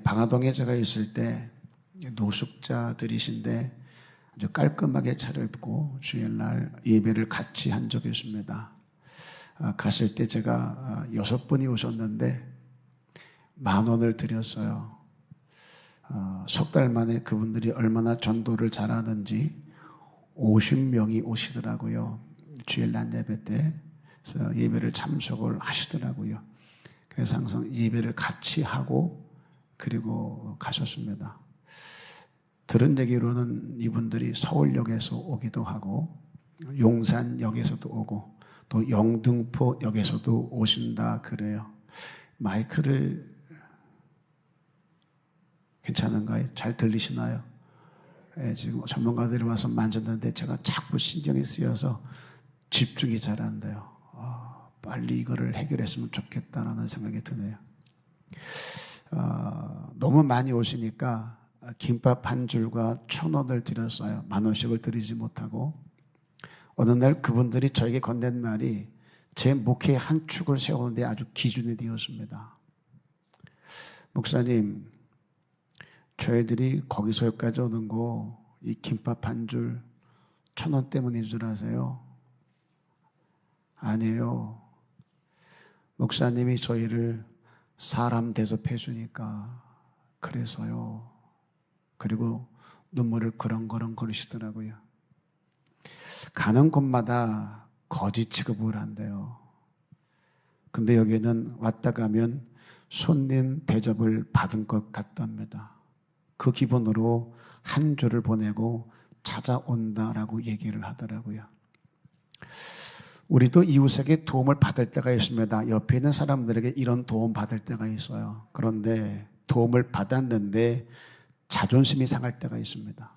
방화동에 제가 있을 때 노숙자들이신데 아주 깔끔하게 차려입고 주일날 예배를 같이 한 적이 있습니다. 갔을 때 제가 6분이 오셨는데 10,000원을 드렸어요. 석 달 만에 그분들이 얼마나 전도를 잘하는지 50명이 오시더라고요. 주일날 예배 때. 그래서 예배를 참석을 하시더라고요. 그래서 항상 예배를 같이 하고 그리고 가셨습니다. 들은 얘기로는 이분들이 서울역에서 오기도 하고 용산역에서도 오고 또 영등포역에서도 오신다 그래요. 마이크를 괜찮은가요? 잘 들리시나요? 네, 지금 전문가들이 와서 만졌는데 제가 자꾸 신경이 쓰여서 집중이 잘 안 돼요. 빨리 이거를 해결했으면 좋겠다라는 생각이 드네요. 너무 많이 오시니까 김밥 한 줄과 1,000원을 드렸어요. 10,000원씩을 드리지 못하고 어느 날 그분들이 저에게 건넨 말이 제 목회의 한 축을 세우는데 아주 기준이 되었습니다. 목사님, 저희들이 거기서 여기까지 오는 거 이 김밥 한 줄 1,000원 때문인 줄 아세요? 아니에요. 목사님이 저희를 사람 대접해 주니까 그래서요. 그리고 눈물을 그렁그렁 거리시더라고요. 가는 곳마다 거지 취급을 한대요. 근데 여기는 왔다 가면 손님 대접을 받은 것 같답니다. 그 기분으로 한 줄을 보내고 찾아온다라고 얘기를 하더라고요. 우리도 이웃에게 도움을 받을 때가 있습니다. 옆에 있는 사람들에게 이런 도움 받을 때가 있어요. 그런데 도움을 받았는데 자존심이 상할 때가 있습니다.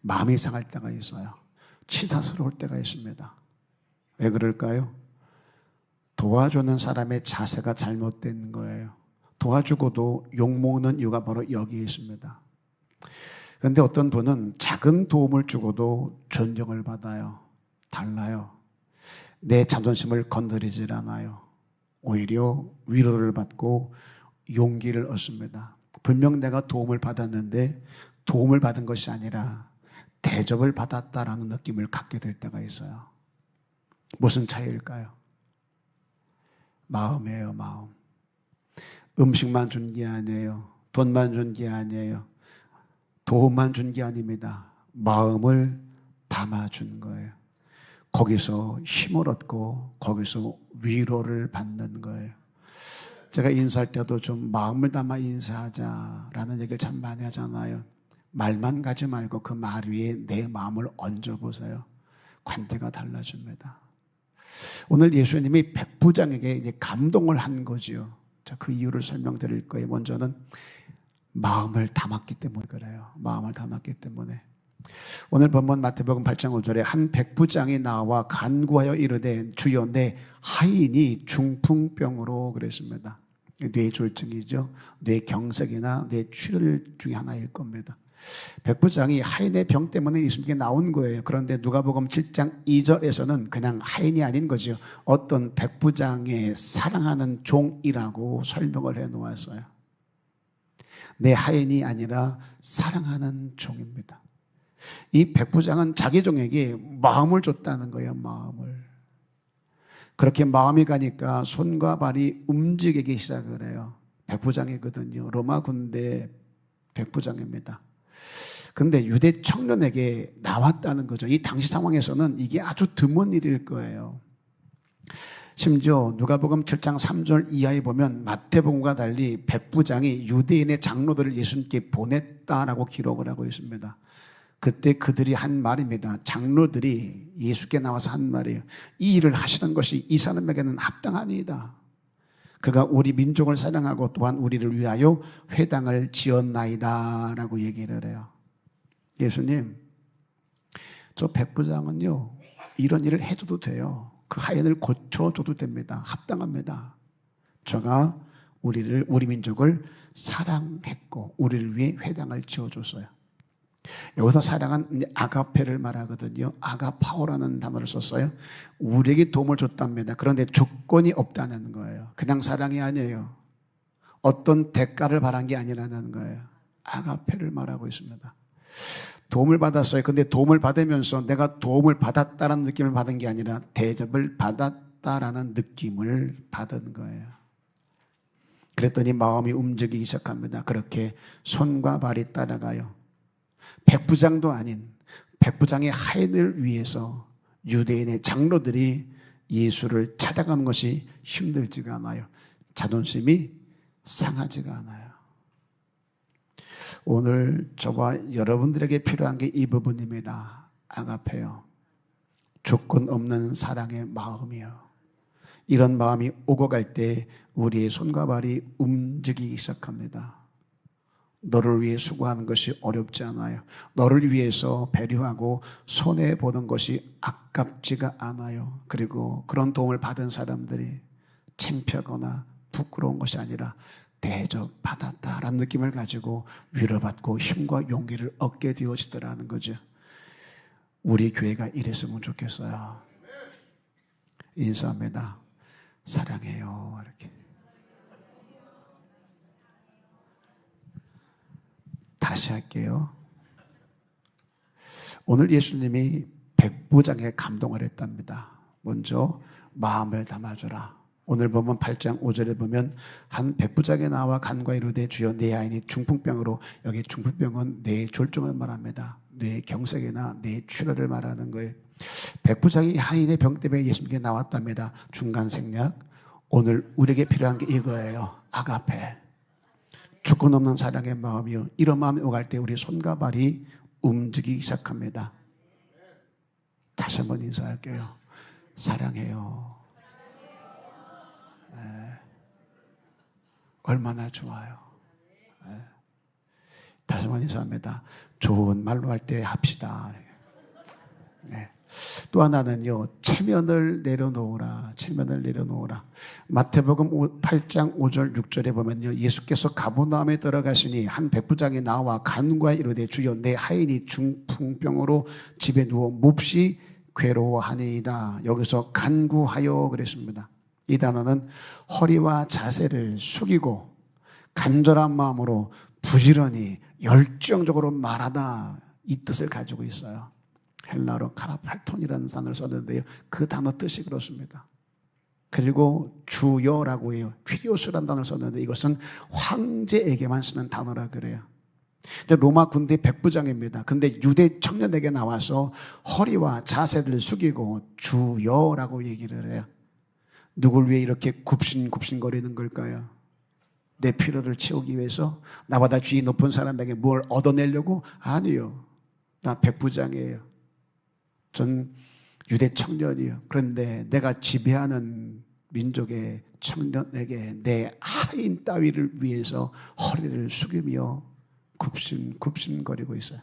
마음이 상할 때가 있어요. 치사스러울 때가 있습니다. 왜 그럴까요? 도와주는 사람의 자세가 잘못된 거예요. 도와주고도 욕먹는 이유가 바로 여기에 있습니다. 그런데 어떤 분은 작은 도움을 주고도 존경을 받아요. 달라요. 내 자존심을 건드리질 않아요. 오히려 위로를 받고 용기를 얻습니다. 분명 내가 도움을 받았는데 도움을 받은 것이 아니라 대접을 받았다라는 느낌을 갖게 될 때가 있어요. 무슨 차이일까요? 마음이에요, 마음. 음식만 준 게 아니에요. 돈만 준 게 아니에요. 도움만 준 게 아닙니다. 마음을 담아준 거예요. 거기서 힘을 얻고 거기서 위로를 받는 거예요. 제가 인사할 때도 좀 마음을 담아 인사하자라는 얘기를 참 많이 하잖아요. 말만 가지 말고 그 말 위에 내 마음을 얹어보세요. 관대가 달라집니다. 오늘 예수님이 백부장에게 이제 감동을 한 거지요. 자, 그 이유를 설명드릴 거예요. 먼저는 마음을 담았기 때문에 그래요. 마음을 담았기 때문에. 오늘 본문 마태복음 8장 5절에 한 백부장이 나와 간구하여 이르되 주여 내 하인이 중풍병으로 그랬습니다. 뇌졸중이죠. 뇌경색이나 뇌출혈 중에 하나일 겁니다. 백부장이 하인의 병 때문에 예수님께 나온 거예요. 그런데 누가복음 7장 2절에서는 그냥 하인이 아닌 거죠. 어떤 백부장의 사랑하는 종이라고 설명을 해 놓았어요. 내 하인이 아니라 사랑하는 종입니다. 이 백부장은 자기 종에게 마음을 줬다는 거예요. 마음을. 그렇게 마음이 가니까 손과 발이 움직이기 시작을 해요. 백부장이거든요. 로마 군대 백부장입니다. 근데 유대 청년에게 나왔다는 거죠. 이 당시 상황에서는 이게 아주 드문 일일 거예요. 심지어 누가복음 7장 3절 이하에 보면 마태복음과 달리 백부장이 유대인의 장로들을 예수님께 보냈다라고 기록을 하고 있습니다. 그때 그들이 한 말입니다. 장로들이 예수께 나와서 한 말이에요. 이 일을 하시는 것이 이 사람에게는 합당하니이다. 그가 우리 민족을 사랑하고 또한 우리를 위하여 회당을 지었나이다 라고 얘기를 해요. 예수님, 저 백부장은요 이런 일을 해줘도 돼요. 그 하인을 고쳐줘도 됩니다. 합당합니다. 저가 우리 민족을 사랑했고 우리를 위해 회당을 지어줬어요. 여기서 사랑은 아가페를 말하거든요. 아가파오라는 단어를 썼어요. 우리에게 도움을 줬답니다. 그런데 조건이 없다는 거예요. 그냥 사랑이 아니에요. 어떤 대가를 바란 게 아니라는 거예요. 아가페를 말하고 있습니다. 도움을 받았어요. 근데 도움을 받으면서 내가 도움을 받았다라는 느낌을 받은 게 아니라 대접을 받았다라는 느낌을 받은 거예요. 그랬더니 마음이 움직이기 시작합니다. 그렇게 손과 발이 따라가요. 백부장도 아닌 백부장의 하인을 위해서 유대인의 장로들이 예수를 찾아가는 것이 힘들지가 않아요. 자존심이 상하지가 않아요. 오늘 저와 여러분들에게 필요한 게 이 부분입니다. 아가페요. 조건 없는 사랑의 마음이요. 이런 마음이 오고 갈 때 우리의 손과 발이 움직이기 시작합니다. 너를 위해 수고하는 것이 어렵지 않아요. 너를 위해서 배려하고 손해보는 것이 아깝지가 않아요. 그리고 그런 도움을 받은 사람들이 창피하거나 부끄러운 것이 아니라 대접받았다라는 느낌을 가지고 위로받고 힘과 용기를 얻게 되어지더라는 거죠. 우리 교회가 이랬으면 좋겠어요. 인사합니다. 사랑해요. 이렇게. 다시 할게요. 오늘 예수님이 백부장에 감동을 했답니다. 먼저 마음을 담아주라. 오늘 보면 8장 5절에 보면 한 백부장이 나와 간과 이르되 주여 내 아이니 중풍병으로, 여기 중풍병은 뇌 졸중을 말합니다. 뇌 경색이나 뇌 출혈을 말하는 거예요. 백부장이 하인의 병 때문에 예수님께 나왔답니다. 중간 생략. 오늘 우리에게 필요한 게 이거예요. 아가페. 조건 없는 사랑의 마음이요. 이런 마음이 오갈 때 우리 손과 발이 움직이기 시작합니다. 다시 한번 인사할게요. 사랑해요. 얼마나 좋아요. 다시 한번 인사합니다. 좋은 말로 할 때 합시다. 네. 또 하나는요, 체면을 내려놓으라. 체면을 내려놓으라. 마태복음 8장 5절 6절에 보면요, 예수께서 가버나움에 들어가시니 한 백부장이 나와 간구하여 이르되 주여 내 하인이 중풍병으로 집에 누워 몹시 괴로워하니이다. 여기서 간구하여 그랬습니다. 이 단어는 허리와 자세를 숙이고 간절한 마음으로 부지런히 열정적으로 말하다, 이 뜻을 가지고 있어요. 헬라어로 카라팔톤이라는 단어를 썼는데요, 그 단어 뜻이 그렇습니다. 그리고 주여라고 해요. 퀴리오스라는 단어를 썼는데 이것은 황제에게만 쓰는 단어라 그래요. 로마 군대 백부장입니다. 근데 유대 청년에게 나와서 허리와 자세를 숙이고 주여라고 얘기를 해요. 누굴 위해 이렇게 굽신굽신거리는 걸까요? 내 필요를 채우기 위해서? 나보다 지위 높은 사람에게 뭘 얻어내려고? 아니요. 나 백부장이에요. 전 유대 청년이요. 그런데 내가 지배하는 민족의 청년에게 내 하인 따위를 위해서 허리를 숙이며 굽신굽신거리고 있어요.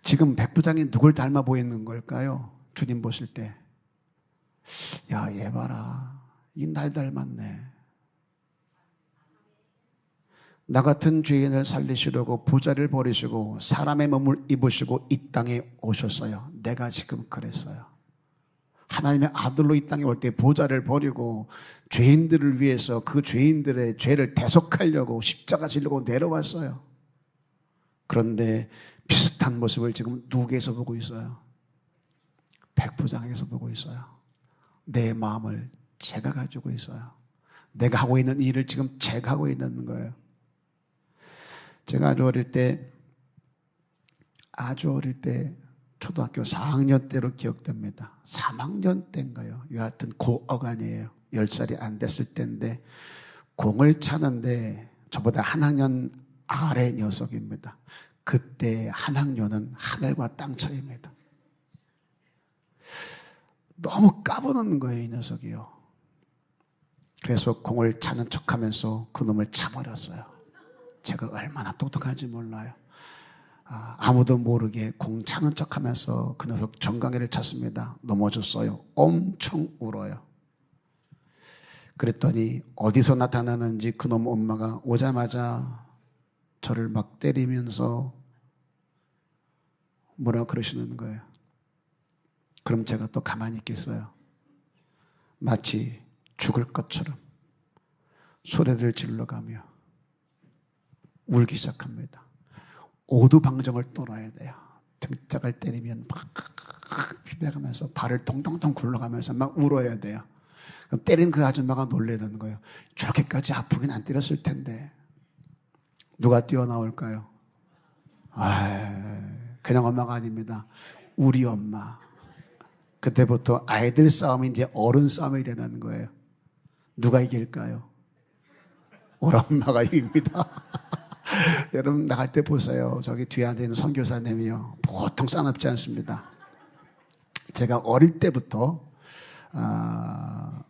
지금 백부장이 누굴 닮아 보이는 걸까요? 주님 보실 때. 야, 얘 봐라. 이 날 닮았네. 나 같은 죄인을 살리시려고 부자를 버리시고 사람의 몸을 입으시고 이 땅에 오셨어요. 내가 지금 그랬어요. 하나님의 아들로 이 땅에 올 때 부자를 버리고 죄인들을 위해서 그 죄인들의 죄를 대속하려고 십자가 지려고 내려왔어요. 그런데 비슷한 모습을 지금 누구에서 보고 있어요? 백부장에서 보고 있어요. 내 마음을 제가 가지고 있어요. 내가 하고 있는 일을 지금 제가 하고 있는 거예요. 제가 아주 어릴 때 초등학교 4학년 때로 기억됩니다. 3학년 때인가요? 여하튼 고어간이에요. 10살이 안 됐을 때인데 공을 차는데 저보다 한 학년 아래 녀석입니다. 그때 한 학년은 하늘과 땅 차이입니다. 너무 까부는 거예요, 이 녀석이요. 그래서 공을 차는 척하면서 그놈을 차버렸어요. 제가 얼마나 똑똑한지 몰라요. 아무도 모르게 공 차는 척하면서 그 녀석 정강이를 찼습니다. 넘어졌어요. 엄청 울어요. 그랬더니 어디서 나타나는지 그놈 엄마가 오자마자 저를 막 때리면서 뭐라 그러시는 거예요. 그럼 제가 또 가만히 있겠어요? 마치 죽을 것처럼 소리를 질러가며 울기 시작합니다. 오두방정을 떨어야 돼요. 등짝을 때리면 막 비벼가면서 발을 동동동 굴러가면서 막 울어야 돼요. 그럼 때린 그 아줌마가 놀래는 거예요. 저렇게까지 아프긴 안 때렸을 텐데. 누가 뛰어나올까요? 그냥 엄마가 아닙니다. 우리 엄마. 그때부터 아이들 싸움이 이제 어른 싸움이 되는 거예요. 누가 이길까요? 우리 엄마가 이깁니다. 여러분 나갈 때 보세요. 저기 뒤에 앉아있는 선교사님이요. 보통 싸납지 않습니다. 제가 어릴 때부터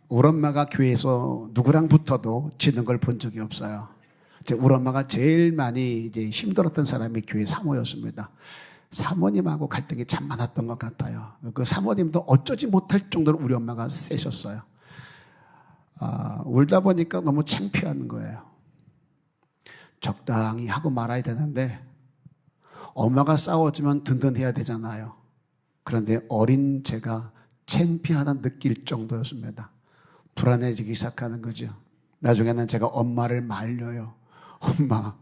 우리 엄마가 교회에서 누구랑 붙어도 지는 걸 본 적이 없어요. 우리 엄마가 제일 많이 이제 힘들었던 사람이 교회 사모였습니다. 사모님하고 갈등이 참 많았던 것 같아요. 그 사모님도 어쩌지 못할 정도로 우리 엄마가 세셨어요. 울다 보니까 너무 창피한 거예요. 적당히 하고 말아야 되는데 엄마가 싸워주면 든든해야 되잖아요. 그런데 어린 제가 창피하다 느낄 정도였습니다. 불안해지기 시작하는 거죠. 나중에는 제가 엄마를 말려요. 엄마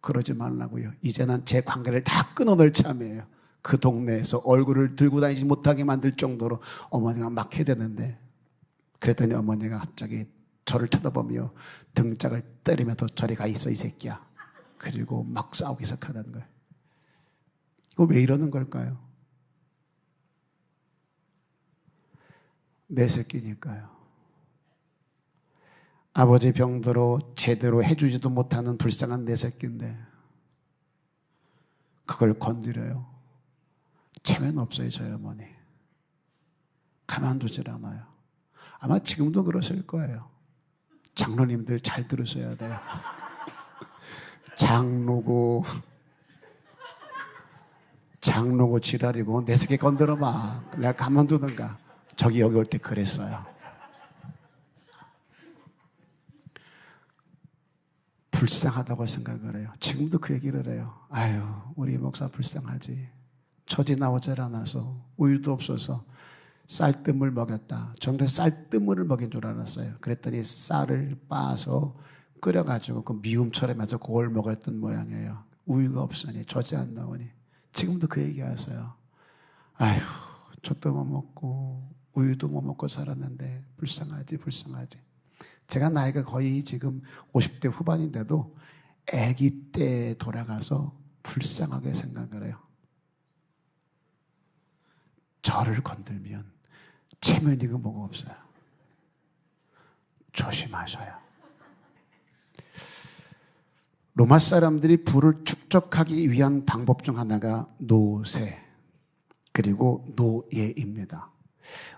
그러지 말라고요. 이제는 제 관계를 다 끊어낼 참이에요. 그 동네에서 얼굴을 들고 다니지 못하게 만들 정도로 어머니가 막 해야 되는데, 그랬더니 어머니가 갑자기 저를 쳐다보며 등짝을 때리면서 저리 가 있어 이 새끼야. 그리고 막 싸우기 시작하는 거예요. 이거 왜 이러는 걸까요? 내 새끼니까요. 아버지 병들어 제대로 해주지도 못하는 불쌍한 내 새끼인데 그걸 건드려요. 체면 없어요. 저희 어머니 가만두질 않아요. 아마 지금도 그러실 거예요. 장로님들 잘 들으셔야 돼요. 장로고 지랄이고 내 새끼 건드려봐. 내가 가만두든가. 저기 여기 올 때 그랬어요. 불쌍하다고 생각을 해요. 지금도 그 얘기를 해요. 아유, 우리 목사 불쌍하지. 처지 나오질 않아서 우유도 없어서 쌀뜨물 먹였다. 저는 쌀뜨물을 먹인 줄 알았어요. 그랬더니 쌀을 빻아서 끓여가지고 그 미움처럼 해서 그걸 먹었던 모양이에요. 우유가 없으니 처지 안 나오니. 지금도 그 얘기 하세요. 아유, 젖도 못 먹고 우유도 못 먹고 살았는데 불쌍하지. 제가 나이가 거의 지금 50대 후반인데도 아기 때 돌아가서 불쌍하게 생각을 해요. 저를 건들면 체면이고 뭐가 없어요. 조심하셔요. 로마 사람들이 부를 축적하기 위한 방법 중 하나가 노새 그리고 노예입니다.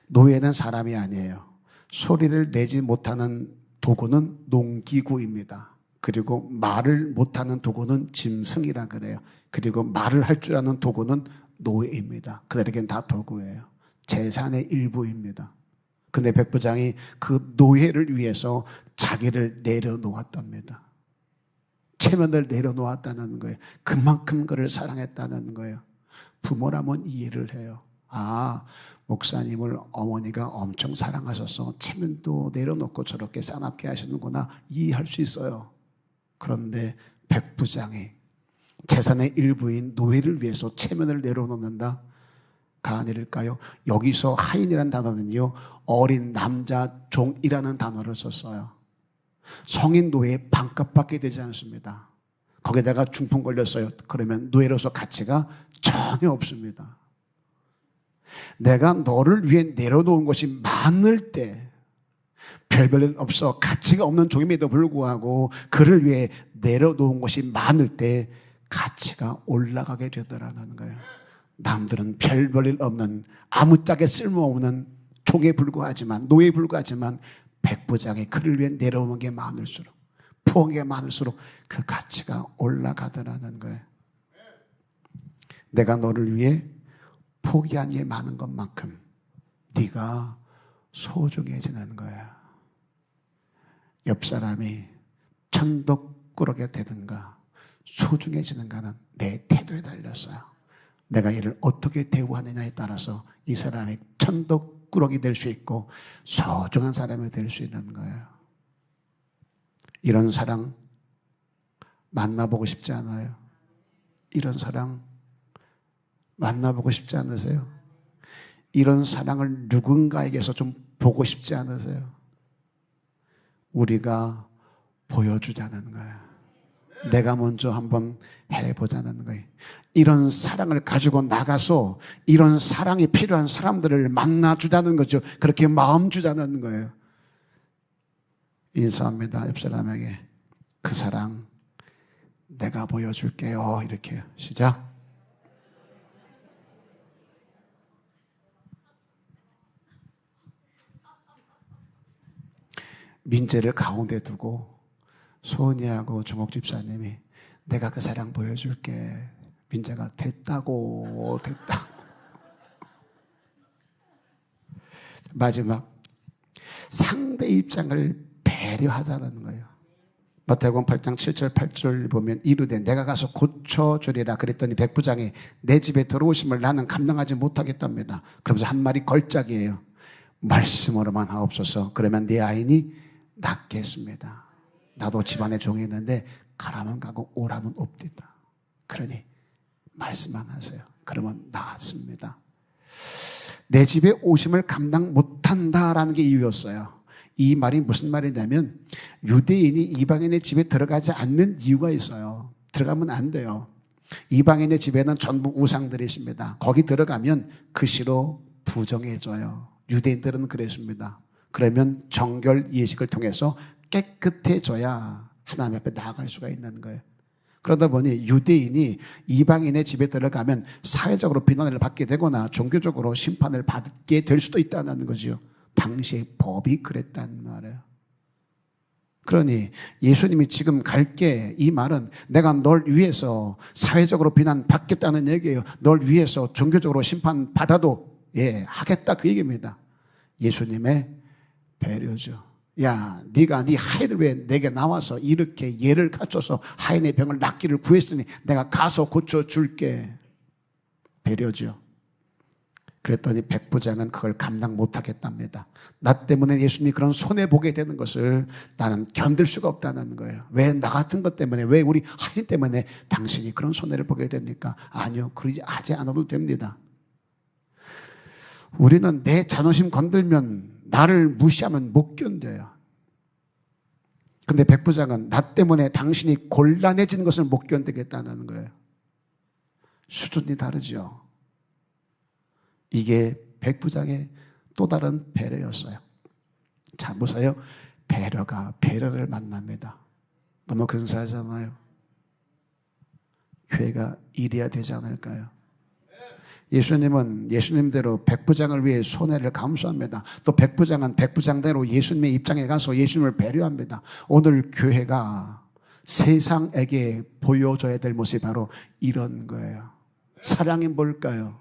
노예는 사람이 아니에요. 소리를 내지 못하는 도구는 농기구입니다. 그리고 말을 못하는 도구는 짐승이라 그래요. 그리고 말을 할 줄 아는 도구는 노예입니다. 그들에겐 다 도구예요. 재산의 일부입니다. 근데 백부장이 그 노예를 위해서 자기를 내려놓았답니다. 체면을 내려놓았다는 거예요. 그만큼 그를 사랑했다는 거예요. 부모라면 이해를 해요. 아, 목사님을 어머니가 엄청 사랑하셔서 체면도 내려놓고 저렇게 싸납게 하시는구나 이해할 수 있어요. 그런데 백부장이 재산의 일부인 노예를 위해서 체면을 내려놓는다? 가안일까요? 여기서 하인이라는 단어는요, 어린 남자 종이라는 단어를 썼어요. 성인 노예 반값 받게 되지 않습니다. 거기다가 중풍 걸렸어요. 그러면 노예로서 가치가 전혀 없습니다. 내가 너를 위해 내려놓은 것이 많을 때, 별별일 없어 가치가 없는 종임에도 불구하고 그를 위해 내려놓은 것이 많을 때 가치가 올라가게 되더라는 거예요. 남들은 별별일 없는 아무짝에 쓸모없는 종에 불과하지만, 노예에 불과하지만 백부장이 그를 위해 내려오는 게 많을수록, 포옹 게 많을수록 그 가치가 올라가더라는 거예요. 내가 너를 위해 포기한 게 많은 것만큼 네가 소중해지는 거야. 옆 사람이 천덕꾸러기 되든가 소중해지는가는 내 태도에 달렸어요. 내가 이를 어떻게 대우하느냐에 따라서 이 사람이 천덕꾸러기 될 수 있고 소중한 사람이 될 수 있는 거예요. 이런 사랑 만나보고 싶지 않아요? 이런 사랑 만나보고 싶지 않으세요? 이런 사랑을 누군가에게서 좀 보고 싶지 않으세요? 우리가 보여주자는 거예요. 내가 먼저 한번 해보자는 거예요. 이런 사랑을 가지고 나가서 이런 사랑이 필요한 사람들을 만나주자는 거죠. 그렇게 마음 주자는 거예요. 인사합니다. 옆 사람에게 그 사랑 내가 보여줄게요. 이렇게요. 시작. 민재를 가운데 두고 소은이하고 조목 집사님이 내가 그 사랑 보여줄게. 민재가 됐다고. 마지막 상대 입장을 배려하자는 거예요. 마태복음 8장 7절 8절 보면 이르되 내가 가서 고쳐주리라 그랬더니 백부장이 내 집에 들어오심을 나는 감당하지 못하겠답니다. 그러면서 한 말이 걸작이에요. 말씀으로만 하옵소서. 그러면 내 아이니 낫겠습니다. 나도 집안에 종이 있는데 가라면 가고 오라면 없디다. 그러니 말씀만 하세요. 그러면 낫습니다. 내 집에 오심을 감당 못한다라는 게 이유였어요. 이 말이 무슨 말이냐면 유대인이 이방인의 집에 들어가지 않는 이유가 있어요. 들어가면 안 돼요. 이방인의 집에는 전부 우상들이 있습니다. 거기 들어가면 그 시로 부정해져요. 유대인들은 그랬습니다. 그러면 정결 예식을 통해서 깨끗해져야 하나님 앞에 나아갈 수가 있는 거예요. 그러다 보니 유대인이 이방인의 집에 들어가면 사회적으로 비난을 받게 되거나 종교적으로 심판을 받게 될 수도 있다는 거죠. 당시의 법이 그랬단 말이에요. 그러니 예수님이 지금 갈게 이 말은 내가 널 위해서 사회적으로 비난받겠다는 얘기예요. 널 위해서 종교적으로 심판받아도 하겠다 그 얘기입니다. 예수님의 배려죠. 야, 네가 네 하인을 왜 내게 나와서 이렇게 예를 갖춰서 하인의 병을 낫기를 구했으니 내가 가서 고쳐줄게. 배려죠. 그랬더니 백부장은 그걸 감당 못하겠답니다. 나 때문에 예수님이 그런 손해보게 되는 것을 나는 견딜 수가 없다는 거예요. 왜 나 같은 것 때문에, 왜 우리 하인 때문에 당신이 그런 손해를 보게 됩니까? 아니요, 그러지 하지 않아도 됩니다. 우리는 내 자존심 건들면 나를 무시하면 못 견뎌요. 근데 백부장은 나 때문에 당신이 곤란해지는 것을 못 견디겠다는 거예요. 수준이 다르죠. 이게 백부장의 또 다른 배려였어요. 자, 보세요. 배려가 배려를 만납니다. 너무 근사하잖아요. 교회가 이래야 되지 않을까요? 예수님은 예수님대로 백부장을 위해 손해를 감수합니다. 또 백부장은 백부장대로 예수님의 입장에 가서 예수님을 배려합니다. 오늘 교회가 세상에게 보여줘야 될 모습이 바로 이런 거예요. 사랑이 뭘까요?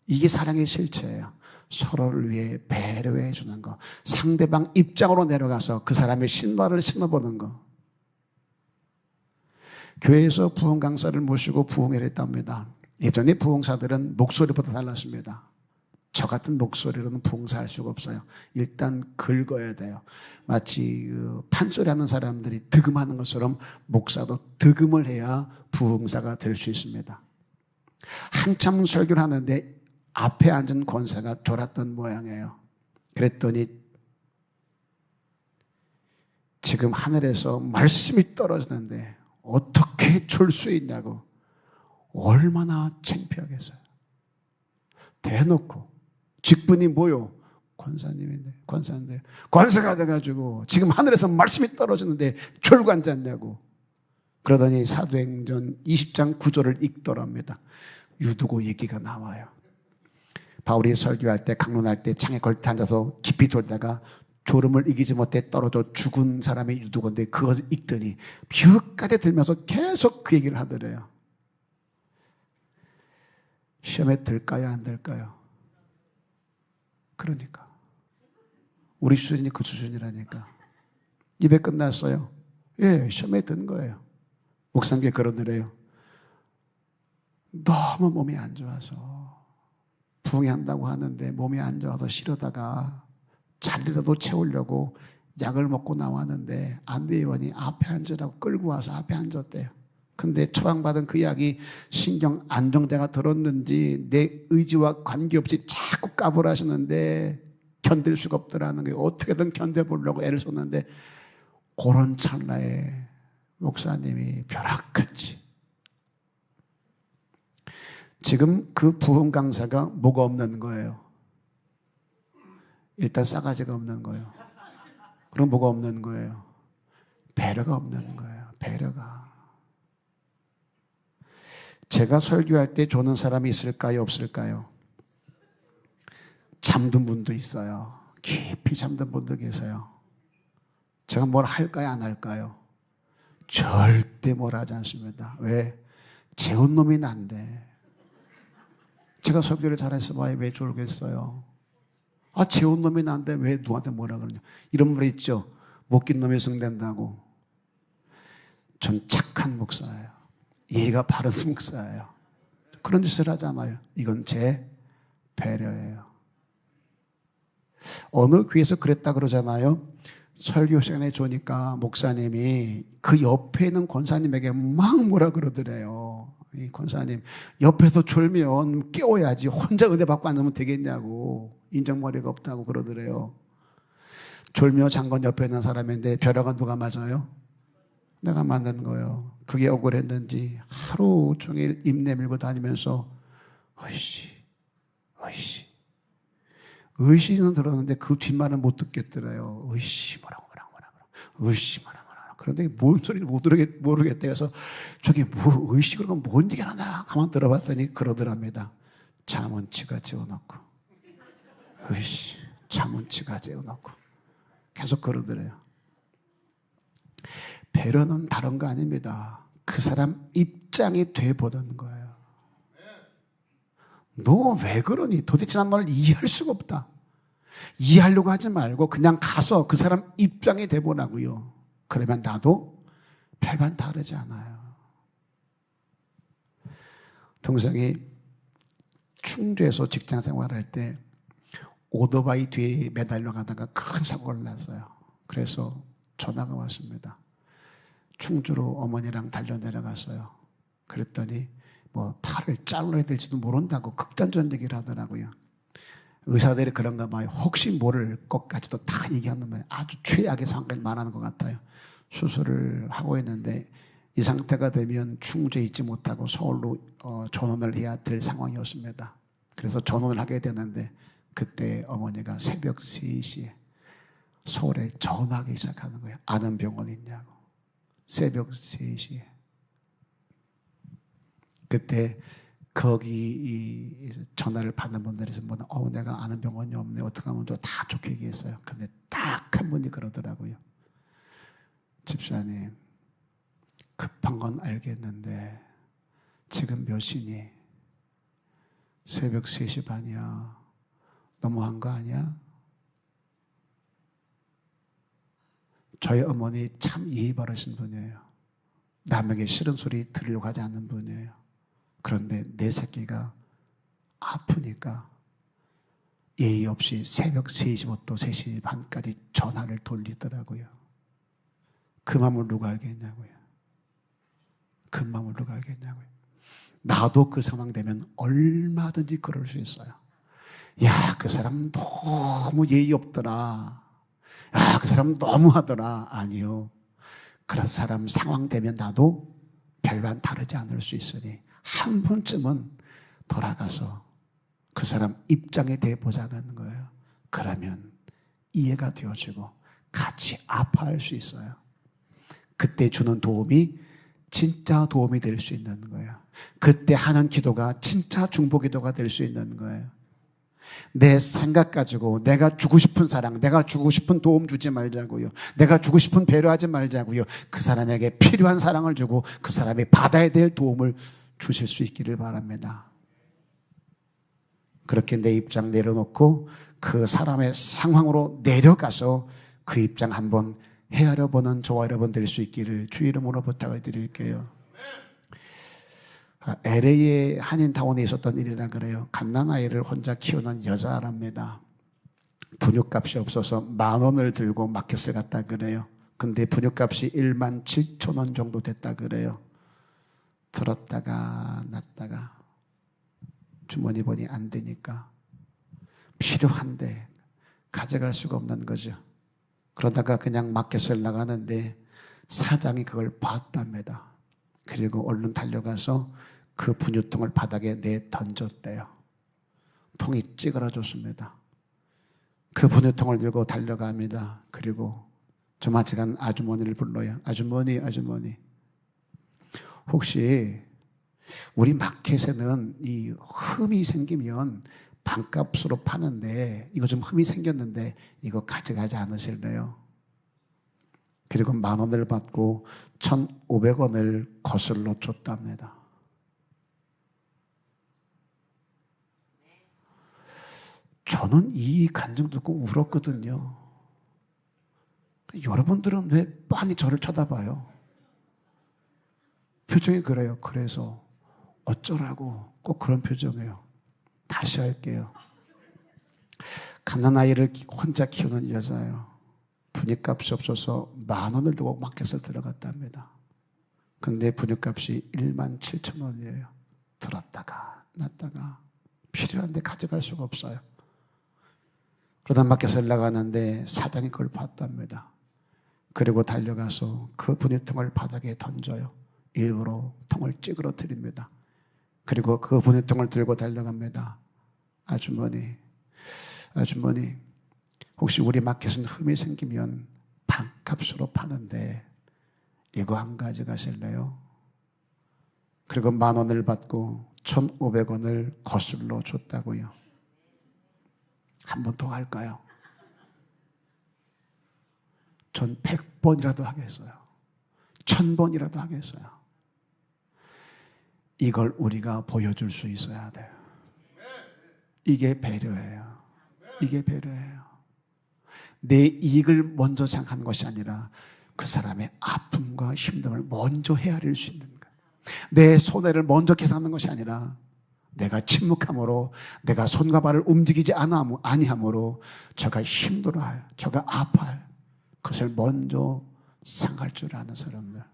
이게 사랑의 실체예요. 서로를 위해 배려해 주는 거. 상대방 입장으로 내려가서 그 사람의 신발을 신어보는 거. 교회에서 부흥 강사를 모시고 부흥회를 했답니다. 예전에 부흥사들은 목소리보다 달랐습니다. 저 같은 목소리로는 부흥사할 수가 없어요. 일단 긁어야 돼요. 마치 판소리 하는 사람들이 득음하는 것처럼 목사도 득음을 해야 부흥사가 될 수 있습니다. 한참 설교를 하는데 앞에 앉은 권사가 졸았던 모양이에요. 그랬더니 지금 하늘에서 말씀이 떨어지는데 어떻게 졸 수 있냐고. 얼마나 창피하겠어요. 대놓고 직분이 뭐요? 권사님인데, 권사인데 권사가 돼가지고 지금 하늘에서 말씀이 떨어지는데 졸고 앉았냐고. 그러더니 사도행전 20장 9절을 읽더랍니다. 유두고 얘기가 나와요. 바울이 설교할 때, 강론할 때 창에 걸터 앉아서 깊이 졸다가 졸음을 이기지 못해 떨어져 죽은 사람의 유두고인데 그것을 읽더니 비웃까지 들면서 계속 그 얘기를 하더래요. 시험에 들까요, 안 들까요? 그러니까 우리 수준이 그 수준이라니까. 입에 끝났어요. 예, 시험에 든 거예요. 목사님께 그러더래요. 너무 몸이 안 좋아서 부흥한다고 하는데 몸이 안 좋아서 싫어다가 자리라도 채우려고 약을 먹고 나왔는데 안대의원이 앞에 앉으라고 끌고 와서 앞에 앉았대요. 근데 처방받은 그 약이 신경 안정제가 들었는지 내 의지와 관계없이 자꾸 까불하시는데 견딜 수가 없더라는 거예요. 어떻게든 견뎌보려고 애를 썼는데 그런 찰나에 목사님이 벼락같이 지금 그 부흥 강사가 뭐가 없는 거예요? 일단 싸가지가 없는 거예요. 그럼 뭐가 없는 거예요? 배려가 없는 거예요. 배려가. 제가 설교할 때 조는 사람이 있을까요? 없을까요? 잠든 분도 있어요. 깊이 잠든 분도 계세요. 제가 뭘 할까요? 안 할까요? 절대 뭘 하지 않습니다. 왜? 재운 놈이 난데. 제가 설교를 잘해서 봐야 왜 졸겠어요? 아, 재운 놈이 난데 왜 누구한테 뭐라 그러냐. 이런 말 있죠. 못 낀 놈이 성된다고. 전 착한 목사예요. 예의가 바른 목사예요. 그런 짓을 하잖아요. 이건 제 배려예요. 어느 교회에서 그랬다 그러잖아요. 설교 시간에 주니까 목사님이 그 옆에 있는 권사님에게 막 뭐라 그러더래요. 이 권사님 옆에서 졸면 깨워야지 혼자 은혜 받고 앉으면 되겠냐고. 인정머리가 없다고 그러더래요. 졸며 장관 옆에 있는 사람인데 벼락은 누가 맞아요? 내가 맞는 거예요. 그게 억울했는지 하루 종일 입 내밀고 다니면서 어이씨 의시는 들었는데 그 뒷말은 못 듣겠더래요. 의씨 뭐라고 의씨 뭐라고. 그런데 뭔 소리를 모르겠대. 그래서 저기 뭐 의씨 그런 건 뭔 얘기를 하나 가만 들어봤더니 그러더랍니다. 자문치가 재워놓고 의씨 자문치가 재워놓고 계속 그러더래요. 배려는 다른 거 아닙니다. 그 사람 입장이 돼보는 거예요. 너 왜 그러니? 도대체 난 널 이해할 수가 없다. 이해하려고 하지 말고 그냥 가서 그 사람 입장이 돼보라고요. 그러면 나도 별반 다르지 않아요. 동생이 충주에서 직장 생활할 때 오토바이 뒤에 매달려 가다가 큰 사고를 났어요. 그래서 전화가 왔습니다. 충주로 어머니랑 달려 내려갔어요. 그랬더니 뭐 팔을 잘라야 될지도 모른다고 극단적인 얘기를 하더라고요. 의사들이 그런가 봐요. 혹시 모를 것까지도 다 얘기하는 거예요. 아주 최악의 상황까지 말하는 것 같아요. 수술을 하고 있는데 이 상태가 되면 충주에 있지 못하고 서울로 전원을 해야 될 상황이었습니다. 그래서 전원을 하게 되는데 그때 어머니가 새벽 3시에 서울에 전화하기 시작하는 거예요. 아는 병원 있냐고. 새벽 3시에. 그때 거기 전화를 받는 분들에서 내가 아는 병원이 없네. 어떻게 하면 다 좋게 얘기했어요. 근데 딱 한 분이 그러더라고요. 집사님, 급한 건 알겠는데 지금 몇 시니? 새벽 3시 반이야. 너무한 거 아니야? 저희 어머니 참 예의 바르신 분이에요. 남에게 싫은 소리 들으려고 하지 않는 분이에요. 그런데 내 새끼가 아프니까 예의 없이 새벽 3시부터 3시 반까지 전화를 돌리더라고요. 그 마음을 누가 알겠냐고요. 그 마음을 누가 알겠냐고요. 나도 그 상황 되면 얼마든지 그럴 수 있어요. 야, 그 사람 너무 예의 없더라. 야, 그 사람 너무하더라. 아니요. 그런 사람 상황 되면 나도 별반 다르지 않을 수 있으니 한 번쯤은 돌아가서 그 사람 입장에 대해 보자는 거예요. 그러면 이해가 되어지고 같이 아파할 수 있어요. 그때 주는 도움이 진짜 도움이 될 수 있는 거예요. 그때 하는 기도가 진짜 중보기도가 될 수 있는 거예요. 내 생각 가지고 내가 주고 싶은 사랑, 내가 주고 싶은 도움 주지 말자고요. 내가 주고 싶은 배려하지 말자고요. 그 사람에게 필요한 사랑을 주고 그 사람이 받아야 될 도움을 주실 수 있기를 바랍니다. 그렇게 내 입장 내려놓고 그 사람의 상황으로 내려가서 그 입장 한번 헤아려 보는 저와 여러분 될 수 있기를 주 이름으로 부탁을 드릴게요. LA의 한인타운에 있었던 일이라 그래요. 갓난아이를 혼자 키우는 여자랍니다. 분유값이 없어서 10,000원을 들고 마켓을 갔다 그래요. 근데 분유값이 17,000원 정도 됐다 그래요. 들었다가 놨다가 주머니 보니 안 되니까 필요한데 가져갈 수가 없는 거죠. 그러다가 그냥 마켓을 나가는데 사장이 그걸 봤답니다. 그리고 얼른 달려가서 그 분유통을 바닥에 내던졌대요. 통이 찌그러졌습니다. 그 분유통을 들고 달려갑니다. 그리고 조마지간 아주머니를 불러요. 아주머니, 아주머니. 혹시 우리 마켓에는 이 흠이 생기면 반값으로 파는데 이거 좀 흠이 생겼는데 이거 가져가지 않으실래요? 그리고 10,000원을 받고 1,500원을 거슬러 줬답니다. 저는 이 간증 듣고 울었거든요. 여러분들은 왜 빤히 저를 쳐다봐요? 표정이 그래요. 그래서 어쩌라고 꼭 그런 표정이에요. 다시 할게요. 갓난아이를 혼자 키우는 여자예요. 분유값이 없어서 10,000원을 두고 마켓에 들어갔답니다. 근데 분유값이 17,000원이에요. 들었다가 놨다가 필요한데 가져갈 수가 없어요. 그러다 마켓을 나가는데 사장이 그걸 봤답니다. 그리고 달려가서 그 분유통을 바닥에 던져요. 일부러 통을 찌그러뜨립니다. 그리고 그 분유통을 들고 달려갑니다. 아주머니, 아주머니, 혹시 우리 마켓은 흠이 생기면 반값으로 파는데 이거 안 가져가실래요? 그리고 10,000원을 받고 1,500원을 거슬러 줬다고요. 한 번 더 할까요? 전 100번이라도 하겠어요. 1,000번이라도 하겠어요. 이걸 우리가 보여줄 수 있어야 돼요. 이게 배려예요. 이게 배려예요. 내 이익을 먼저 생각하는 것이 아니라 그 사람의 아픔과 힘듦을 먼저 헤아릴 수 있는 거예요. 내 손해를 먼저 계산하는 것이 아니라 내가 침묵함으로, 내가 손과 발을 움직이지 아니함으로 저가 힘들어할, 저가 아파할 그것을 먼저 생각할 줄 아는 사람들,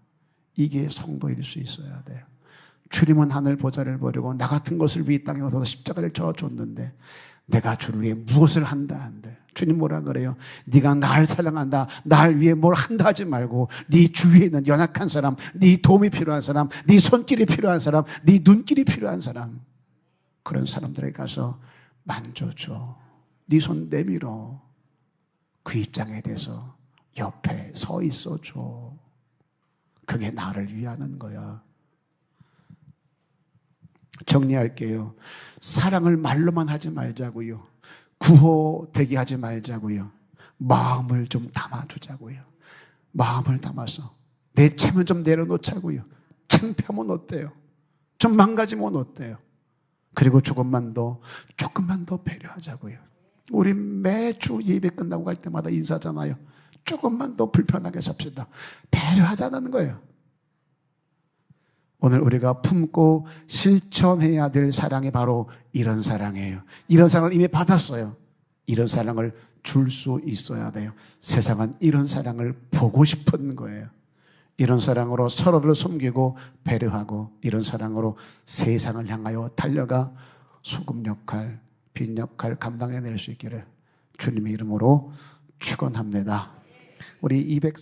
이게 성도일 수 있어야 돼요. 주님은 하늘 보좌를 버리고 나 같은 것을 위해 땅에 와서 십자가를 져줬는데 내가 주를 위해 무엇을 한다 한들, 주님 뭐라 그래요? 네가 날 사랑한다, 날 위해 뭘 한다 하지 말고 네 주위에 있는 연약한 사람, 네 도움이 필요한 사람, 네 손길이 필요한 사람, 네 눈길이 필요한 사람, 그런 사람들에게 가서 만져줘. 네 손 내밀어. 그 입장에 대해서 옆에 서 있어줘. 그게 나를 위하는 거야. 정리할게요. 사랑을 말로만 하지 말자고요. 구호되게 하지 말자고요. 마음을 좀 담아주자고요. 마음을 담아서 내 체면 좀 내려놓자고요. 창피하면 어때요? 좀 망가지면 어때요? 그리고 조금만 더 배려하자고요. 우리 매주 예배 끝나고 갈 때마다 인사하잖아요. 조금만 더 불편하게 삽시다. 배려하자는 거예요. 오늘 우리가 품고 실천해야 될 사랑이 바로 이런 사랑이에요. 이런 사랑을 이미 받았어요. 이런 사랑을 줄 수 있어야 돼요. 세상은 이런 사랑을 보고 싶은 거예요. 이런 사랑으로 서로를 섬기고 배려하고, 이런 사랑으로 세상을 향하여 달려가 소금 역할, 빛 역할 감당해낼 수 있기를 주님의 이름으로 축원합니다. 우리 204